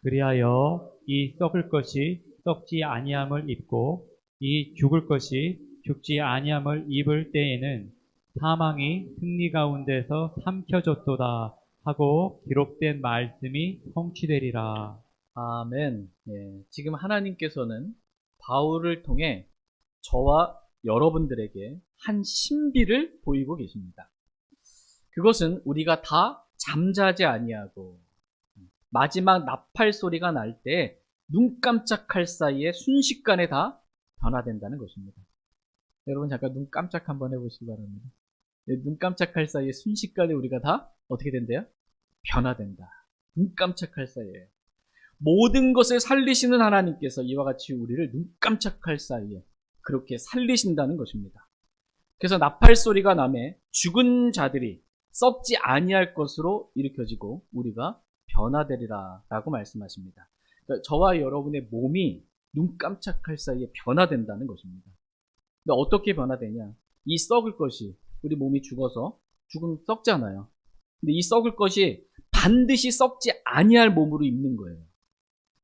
그리하여 이 썩을 것이 썩지 아니함을 입고 이 죽을 것이 죽지 아니함을 입을 때에는 사망이 승리 가운데서 삼켜졌도다 하고 기록된 말씀이 성취되리라. 아멘. 예, 지금 하나님께서는 바울을 통해 저와 여러분들에게 한 신비를 보이고 계십니다. 그것은 우리가 다 잠자지 아니하고 마지막 나팔 소리가 날 때 눈 깜짝할 사이에 순식간에 다 변화된다는 것입니다. 여러분 잠깐 눈 깜짝 한번 해보시기 바랍니다. 눈 깜짝할 사이에 순식간에 우리가 다 어떻게 된대요? 변화된다. 눈 깜짝할 사이에. 모든 것을 살리시는 하나님께서 이와 같이 우리를 눈 깜짝할 사이에 그렇게 살리신다는 것입니다. 그래서 나팔 소리가 나매 죽은 자들이 썩지 아니할 것으로 일으켜지고 우리가 변화되리라 라고 말씀하십니다. 그러니까 저와 여러분의 몸이 눈 깜짝할 사이에 변화된다는 것입니다. 근데 어떻게 변화되냐? 이 썩을 것이 우리 몸이 죽어서 죽으면 썩잖아요. 근데 이 썩을 것이 반드시 썩지 아니할 몸으로 입는 거예요.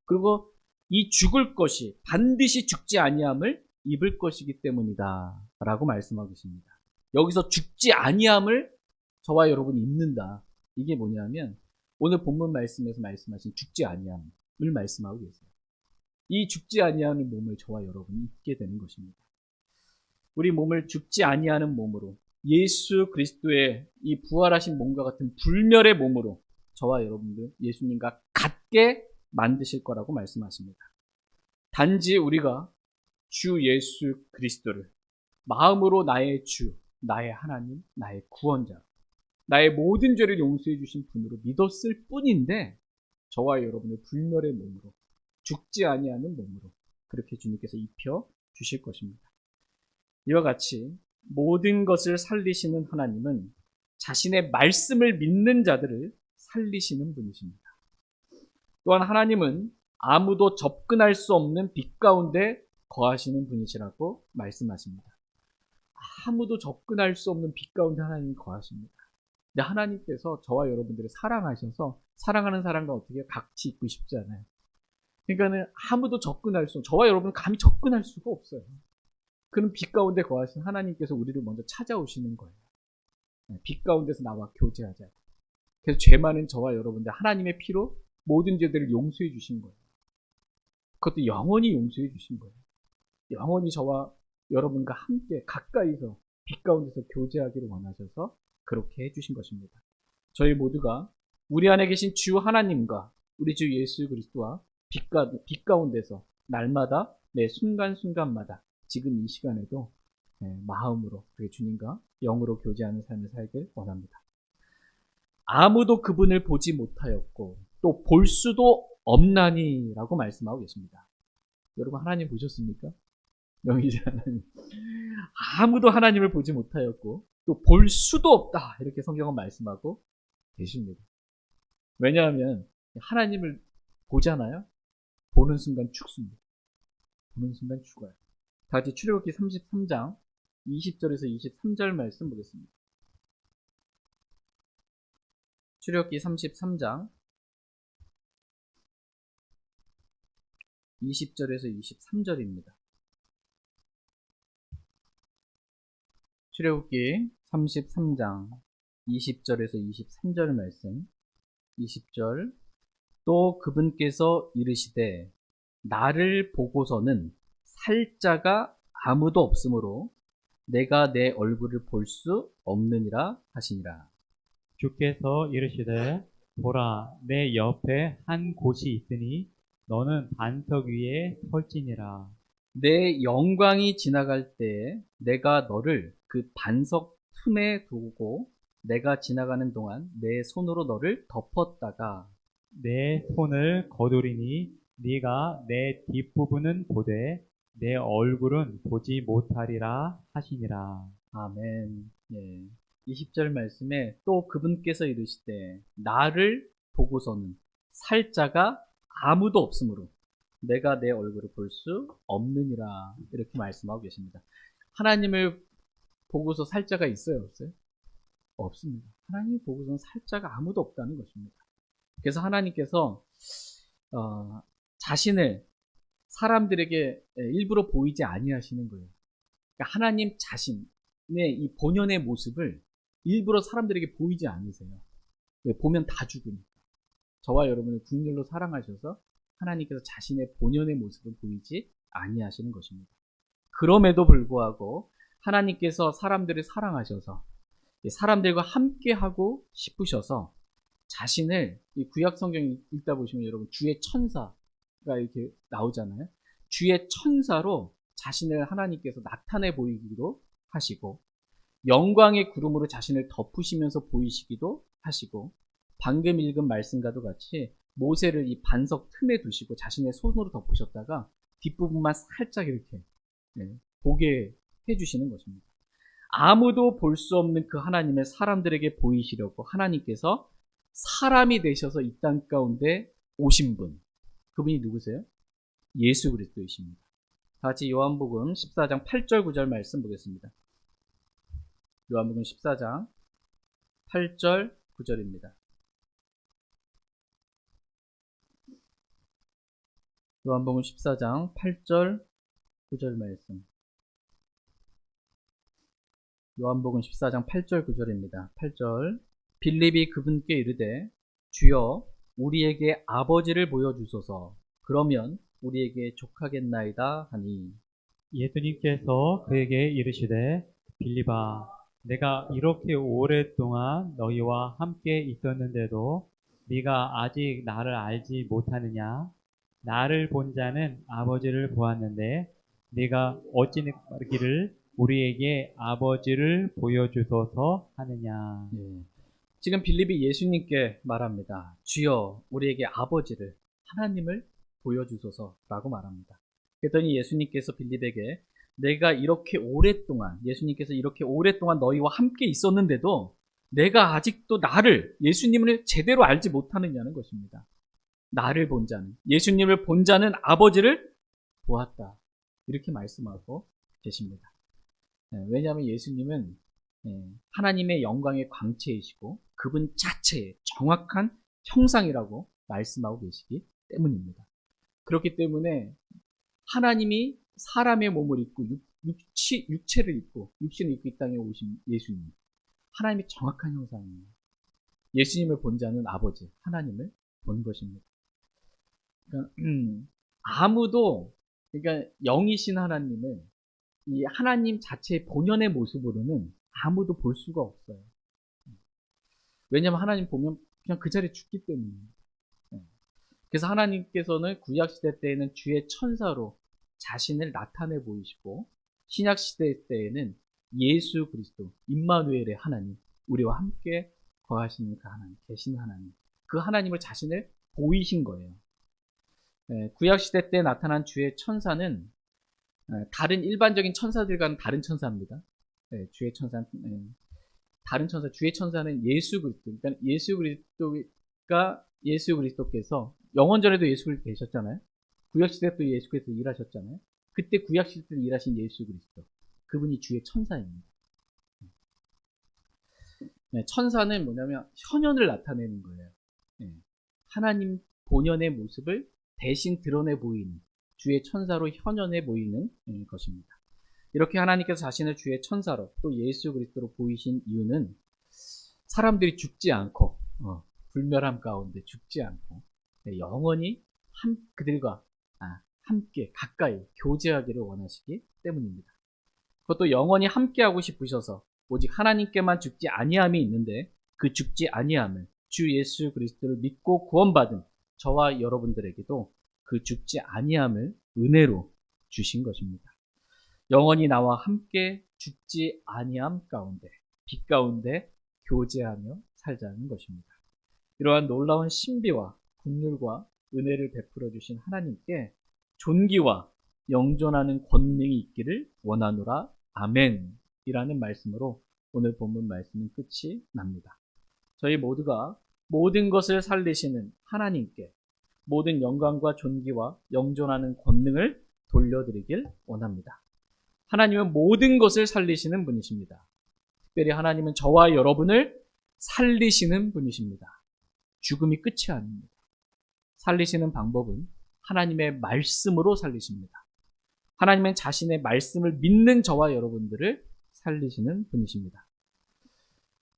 그리고 이 죽을 것이 반드시 죽지 아니함을 입을 것이기 때문이다 라고 말씀하고 있습니다. 여기서 죽지 아니함을 저와 여러분이 입는다. 이게 뭐냐면 오늘 본문 말씀에서 말씀하신 죽지 아니함을 말씀하고 계세요. 이 죽지 아니하는 몸을 저와 여러분이 입게 되는 것입니다. 우리 몸을 죽지 아니하는 몸으로 예수 그리스도의 이 부활하신 몸과 같은 불멸의 몸으로 저와 여러분들 예수님과 같게 만드실 거라고 말씀하십니다. 단지 우리가 주 예수 그리스도를 마음으로 나의 주, 나의 하나님, 나의 구원자, 나의 모든 죄를 용서해 주신 분으로 믿었을 뿐인데 저와 여러분을 불멸의 몸으로 죽지 아니하는 몸으로 그렇게 주님께서 입혀 주실 것입니다. 이와 같이 모든 것을 살리시는 하나님은 자신의 말씀을 믿는 자들을 살리시는 분이십니다. 또한 하나님은 아무도 접근할 수 없는 빛 가운데 거하시는 분이시라고 말씀하십니다. 아무도 접근할 수 없는 빛 가운데 하나님이 거하십니다. 근데 하나님께서 저와 여러분들을 사랑하셔서 사랑하는 사람과 어떻게 같이 있고 싶지 않아요. 그러니까는 아무도 접근할 수, 저와 여러분은 감히 접근할 수가 없어요. 그런 빛 가운데 거하신 하나님께서 우리를 먼저 찾아오시는 거예요. 빛 가운데서 나와 교제하자. 그래서 죄 많은 저와 여러분들 하나님의 피로 모든 죄들을 용서해 주신 거예요. 그것도 영원히 용서해 주신 거예요. 영원히 저와 여러분과 함께 가까이서 빛 가운데서 교제하기를 원하셔서 그렇게 해주신 것입니다. 저희 모두가 우리 안에 계신 주 하나님과 우리 주 예수 그리스도와 빛 가운데서 날마다 매 순간순간마다 지금 이 시간에도 마음으로 주님과 영으로 교제하는 삶을 살길 원합니다. 아무도 그분을 보지 못하였고 또 볼 수도 없나니 라고 말씀하고 계십니다. 여러분 하나님 보셨습니까? 명의자 하나님. 아무도 하나님을 보지 못하였고 또 볼 수도 없다 이렇게 성경은 말씀하고 계십니다. 왜냐하면 하나님을 보잖아요. 보는 순간 죽습니다. 보는 순간 죽어요. 다 같이 출애굽기 33장 20절에서 23절 말씀 보겠습니다. 출애굽기 33장 20절에서 23절입니다. 출애굽기 33장 20절에서 23절 말씀. 20절. 또 그분께서 이르시되 나를 보고서는 살 자가 아무도 없으므로 내가 내 얼굴을 볼 수 없느니라 하시니라. 주께서 이르시되 보라 내 옆에 한 곳이 있으니 너는 반석 위에 설지니라. 내 영광이 지나갈 때 내가 너를 그 반석 틈에 두고 내가 지나가는 동안 내 손으로 너를 덮었다가 내 손을 거두리니 네가 내 뒷부분은 보되 내 얼굴은 보지 못하리라 하시니라. 아멘. 예. 20절 말씀에 또 그분께서 이르시되 나를 보고서는 살 자가 아무도 없으므로 내가 내 얼굴을 볼 수 없느니라 이렇게 말씀하고 계십니다. 하나님을 보고서 살 자가 있어요, 없어요? 없습니다. 하나님을 보고서는 살 자가 아무도 없다는 것입니다. 그래서 하나님께서 자신을 사람들에게 일부러 보이지 아니하시는 거예요. 그러니까 하나님 자신의 이 본연의 모습을 일부러 사람들에게 보이지 않으세요. 왜? 보면 다 죽으니까. 저와 여러분을 국률로 사랑하셔서 하나님께서 자신의 본연의 모습을 보이지 아니하시는 것입니다. 그럼에도 불구하고 하나님께서 사람들을 사랑하셔서 사람들과 함께하고 싶으셔서 자신을, 이 구약 성경 읽다 보시면 여러분 주의 천사가 이렇게 나오잖아요. 주의 천사로 자신을 하나님께서 나타내 보이기도 하시고 영광의 구름으로 자신을 덮으시면서 보이시기도 하시고 방금 읽은 말씀과도 같이 모세를 이 반석 틈에 두시고 자신의 손으로 덮으셨다가 뒷부분만 살짝 이렇게 보게 해주시는 것입니다. 아무도 볼 수 없는 그 하나님을 사람들에게 보이시려고 하나님께서 사람이 되셔서 이 땅 가운데 오신 분, 그분이 누구세요? 예수 그리스도이십니다. 다 같이 요한복음 14장 8절 9절 말씀 보겠습니다. 요한복음 14장 8절 9절입니다. 요한복음 14장 8절 9절 말씀. 요한복음 14장 8절 9절입니다. 8절. 빌립이 그분께 이르되 주여 우리에게 아버지를 보여주소서. 그러면 우리에게 족하겠나이다 하니. 예수님께서 그에게 이르시되 빌립아 내가 이렇게 오랫동안 너희와 함께 있었는데도 네가 아직 나를 알지 못하느냐? 나를 본 자는 아버지를 보았는데 네가 어찌 말하기를 우리에게 아버지를 보여주소서 하느냐? 지금 빌립이 예수님께 말합니다. 주여 우리에게 아버지를, 하나님을 보여주소서라고 말합니다. 그랬더니 예수님께서 빌립에게 내가 이렇게 오랫동안, 예수님께서 이렇게 오랫동안 너희와 함께 있었는데도 내가 아직도 나를, 예수님을 제대로 알지 못하느냐는 것입니다. 나를 본 자는, 예수님을 본 자는 아버지를 보았다. 이렇게 말씀하고 계십니다. 왜냐하면 예수님은 하나님의 영광의 광채이시고 그분 자체의 정확한 형상이라고 말씀하고 계시기 때문입니다. 그렇기 때문에 하나님이 사람의 몸을 입고 육체를 입고 육신을 입고 이 땅에 오신 예수님, 하나님의 정확한 형상이에요. 예수님을 본 자는 아버지, 하나님을 본 것입니다. 그러니까 아무도, 그러니까 영이신 하나님을 이 하나님 자체의 본연의 모습으로는 아무도 볼 수가 없어요. 왜냐하면 하나님 보면 그냥 그 자리에 죽기 때문입니다. 그래서 하나님께서는 구약시대 때에는 주의 천사로 자신을 나타내 보이시고 신약시대 때에는 예수 그리스도, 임마누엘의 하나님, 우리와 함께 거하시는 그 하나님, 계신 하나님, 그 하나님을 자신을 보이신 거예요. 구약시대 때 나타난 주의 천사는 다른 일반적인 천사들과는 다른 천사입니다. 주의 천사는 다른 천사, 주의 천사는 예수 그리스도, 그러니까 예수 그리스도께서 영원전에도 예수 그리스도 계셨잖아요. 구약시대 때 예수께서 일하셨잖아요. 그때 구약시대 때 일하신 예수 그리스도, 그분이 주의 천사입니다. 천사는 뭐냐면 현현을 나타내는 거예요. 하나님 본연의 모습을 대신 드러내 보이는 주의 천사로 현현해 보이는 것입니다. 이렇게 하나님께서 자신을 주의 천사로 또 예수 그리스도로 보이신 이유는 사람들이 죽지 않고 불멸함 가운데 죽지 않고 영원히 그들과 함께 가까이 교제하기를 원하시기 때문입니다. 그것도 영원히 함께하고 싶으셔서 오직 하나님께만 죽지 아니함이 있는데 그 죽지 아니함을 주 예수 그리스도를 믿고 구원받은 저와 여러분들에게도 그 죽지 아니함을 은혜로 주신 것입니다. 영원히 나와 함께 죽지 아니함 가운데 빛 가운데 교제하며 살자는 것입니다. 이러한 놀라운 신비와 긍휼과 은혜를 베풀어 주신 하나님께 존귀와 영존하는 권능이 있기를 원하노라. 아멘. 이라는 말씀으로 오늘 본문 말씀은 끝이 납니다. 저희 모두가 모든 것을 살리시는 하나님께 모든 영광과 존귀와 영존하는 권능을 돌려드리길 원합니다. 하나님은 모든 것을 살리시는 분이십니다. 특별히 하나님은 저와 여러분을 살리시는 분이십니다. 죽음이 끝이 아닙니다. 살리시는 방법은 하나님의 말씀으로 살리십니다. 하나님은 자신의 말씀을 믿는 저와 여러분들을 살리시는 분이십니다.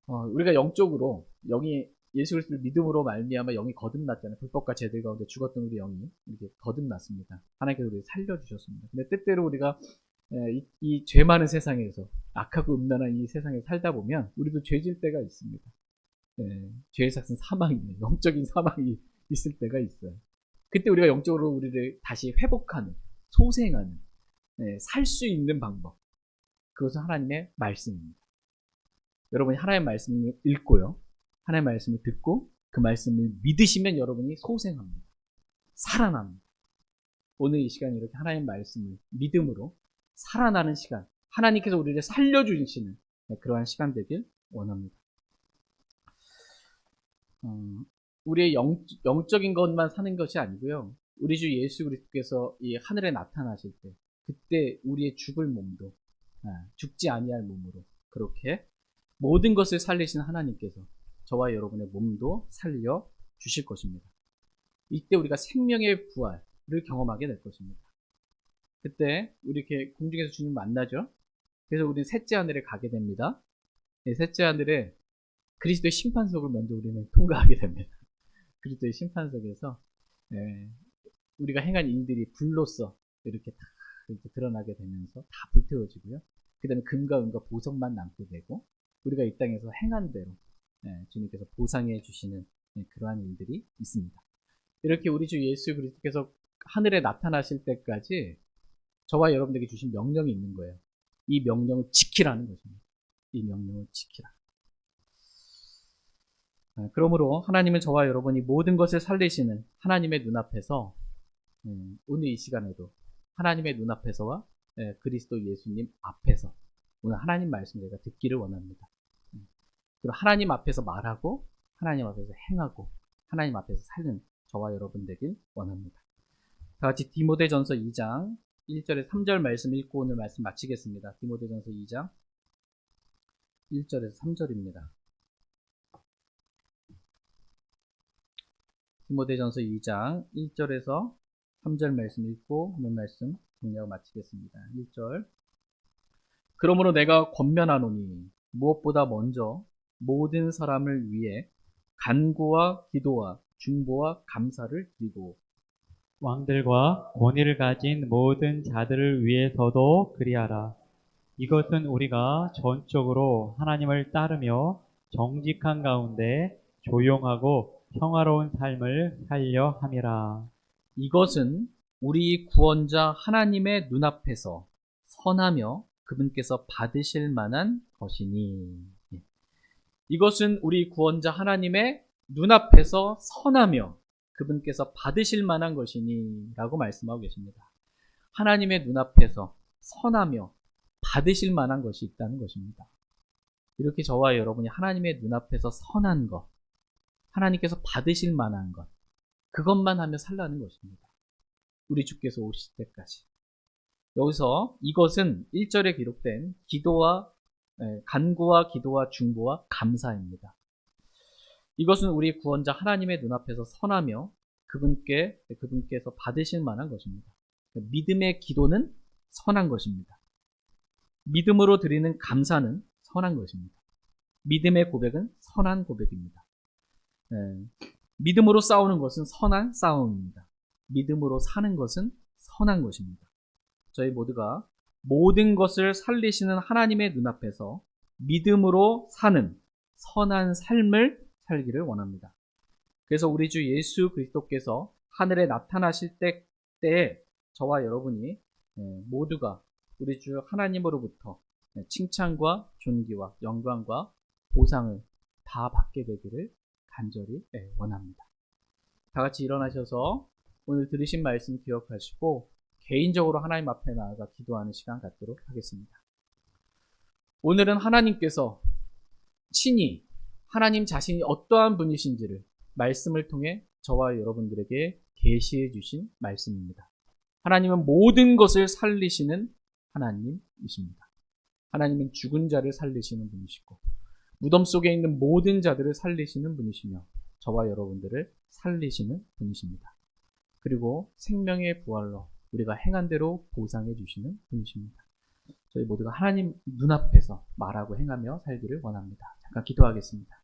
우리가 영적으로 영이 예수 그리스도를 믿음으로 말미암아 영이 거듭났잖아요. 불법과 죄들 가운데 죽었던 우리 영이 이렇게 거듭났습니다. 하나님께서 우리를 살려주셨습니다. 근데 때때로 우리가 이 죄 많은 세상에서 악하고 음란한 이 세상에 살다 보면 우리도 죄질 때가 있습니다. 죄의 삭은 사망이에요. 영적인 사망이 있을 때가 있어요. 그때 우리가 영적으로 우리를 다시 회복하는, 소생하는, 살 수 있는 방법. 그것은 하나님의 말씀입니다. 여러분이 하나님의 말씀을 읽고요. 하나님의 말씀을 듣고 그 말씀을 믿으시면 여러분이 소생합니다. 살아납니다. 오늘 이 시간에 이렇게 하나님의 말씀을 믿음으로 살아나는 시간, 하나님께서 우리를 살려주시는 그러한 시간 되길 원합니다. 우리의 영적인 것만 사는 것이 아니고요. 우리 주 예수 그리스도께서 이 하늘에 나타나실 때 그때 우리의 죽을 몸도 죽지 아니할 몸으로 그렇게 모든 것을 살리신 하나님께서 저와 여러분의 몸도 살려 주실 것입니다. 이때 우리가 생명의 부활을 경험하게 될 것입니다. 그때 우리 이렇게 공중에서 주님 만나죠. 그래서 우리는 셋째 하늘에 가게 됩니다. 셋째 하늘에 그리스도의 심판석을 먼저 우리는 통과하게 됩니다. 그리스도의 심판석에서 우리가 행한 일들이 불로써 이렇게 다 이렇게 드러나게 되면서 다 불태워지고요. 그 다음에 금과 은과 보석만 남게 되고 우리가 이 땅에서 행한 대로 주님께서 보상해 주시는 그러한 일들이 있습니다. 이렇게 우리 주 예수 그리스도께서 하늘에 나타나실 때까지 저와 여러분들에게 주신 명령이 있는 거예요. 이 명령을 지키라는 것입니다. 이 명령을 지키라. 그러므로 하나님은 저와 여러분이 모든 것을 살리시는 하나님의 눈앞에서 오늘 이 시간에도 하나님의 눈앞에서와 그리스도 예수님 앞에서 오늘 하나님 말씀 제가 듣기를 원합니다. 그리고 하나님 앞에서 말하고 하나님 앞에서 행하고 하나님 앞에서 사는 저와 여러분 되길 원합니다. 다 같이 디모데전서 2장 1절에 3절 말씀 읽고 오늘 말씀 마치겠습니다. 디모데전서 2장 1절에서 3절입니다. 디모데전서 2장 1절에서 3절 말씀 읽고 오늘 말씀 정리하고 마치겠습니다. 1절 그러므로 내가 권면하노니 무엇보다 먼저 모든 사람을 위해 간구와 기도와 중보와 감사를 드리고 왕들과 권위를 가진 모든 자들을 위해서도 그리하라. 이것은 우리가 전적으로 하나님을 따르며 정직한 가운데 조용하고 평화로운 삶을 살려 함이라. 이것은 우리 구원자 하나님의 눈앞에서 선하며 그분께서 받으실 만한 것이니 이것은 우리 구원자 하나님의 눈앞에서 선하며 그분께서 받으실 만한 것이니 라고 말씀하고 계십니다. 하나님의 눈앞에서 선하며 받으실 만한 것이 있다는 것입니다. 이렇게 저와 여러분이 하나님의 눈앞에서 선한 것, 하나님께서 받으실 만한 것, 그것만 하며 살라는 것입니다. 우리 주께서 오실 때까지. 여기서 이것은 1절에 기록된 간구와 기도와 중보와 감사입니다. 이것은 우리 구원자 하나님의 눈앞에서 선하며 그분께서 받으실 만한 것입니다. 믿음의 기도는 선한 것입니다. 믿음으로 드리는 감사는 선한 것입니다. 믿음의 고백은 선한 고백입니다. 믿음으로 싸우는 것은 선한 싸움입니다. 믿음으로 사는 것은 선한 것입니다. 저희 모두가 모든 것을 살리시는 하나님의 눈앞에서 믿음으로 사는 선한 삶을 살기를 원합니다. 그래서 우리 주 예수 그리스도께서 하늘에 나타나실 때에 저와 여러분이 모두가 우리 주 하나님으로부터 칭찬과 존귀와 영광과 보상을 다 받게 되기를 간절히 원합니다. 다 같이 일어나셔서 오늘 들으신 말씀 기억하시고 개인적으로 하나님 앞에 나아가 기도하는 시간 갖도록 하겠습니다. 오늘은 하나님께서 친히 하나님 자신이 어떠한 분이신지를 말씀을 통해 저와 여러분들에게 계시해 주신 말씀입니다. 하나님은 모든 것을 살리시는 하나님이십니다. 하나님은 죽은 자를 살리시는 분이시고 무덤 속에 있는 모든 자들을 살리시는 분이시며 저와 여러분들을 살리시는 분이십니다. 그리고 생명의 부활로 우리가 행한 대로 보상해 주시는 분이십니다. 저희 모두가 하나님 눈앞에서 말하고 행하며 살기를 원합니다. 잠깐 기도하겠습니다.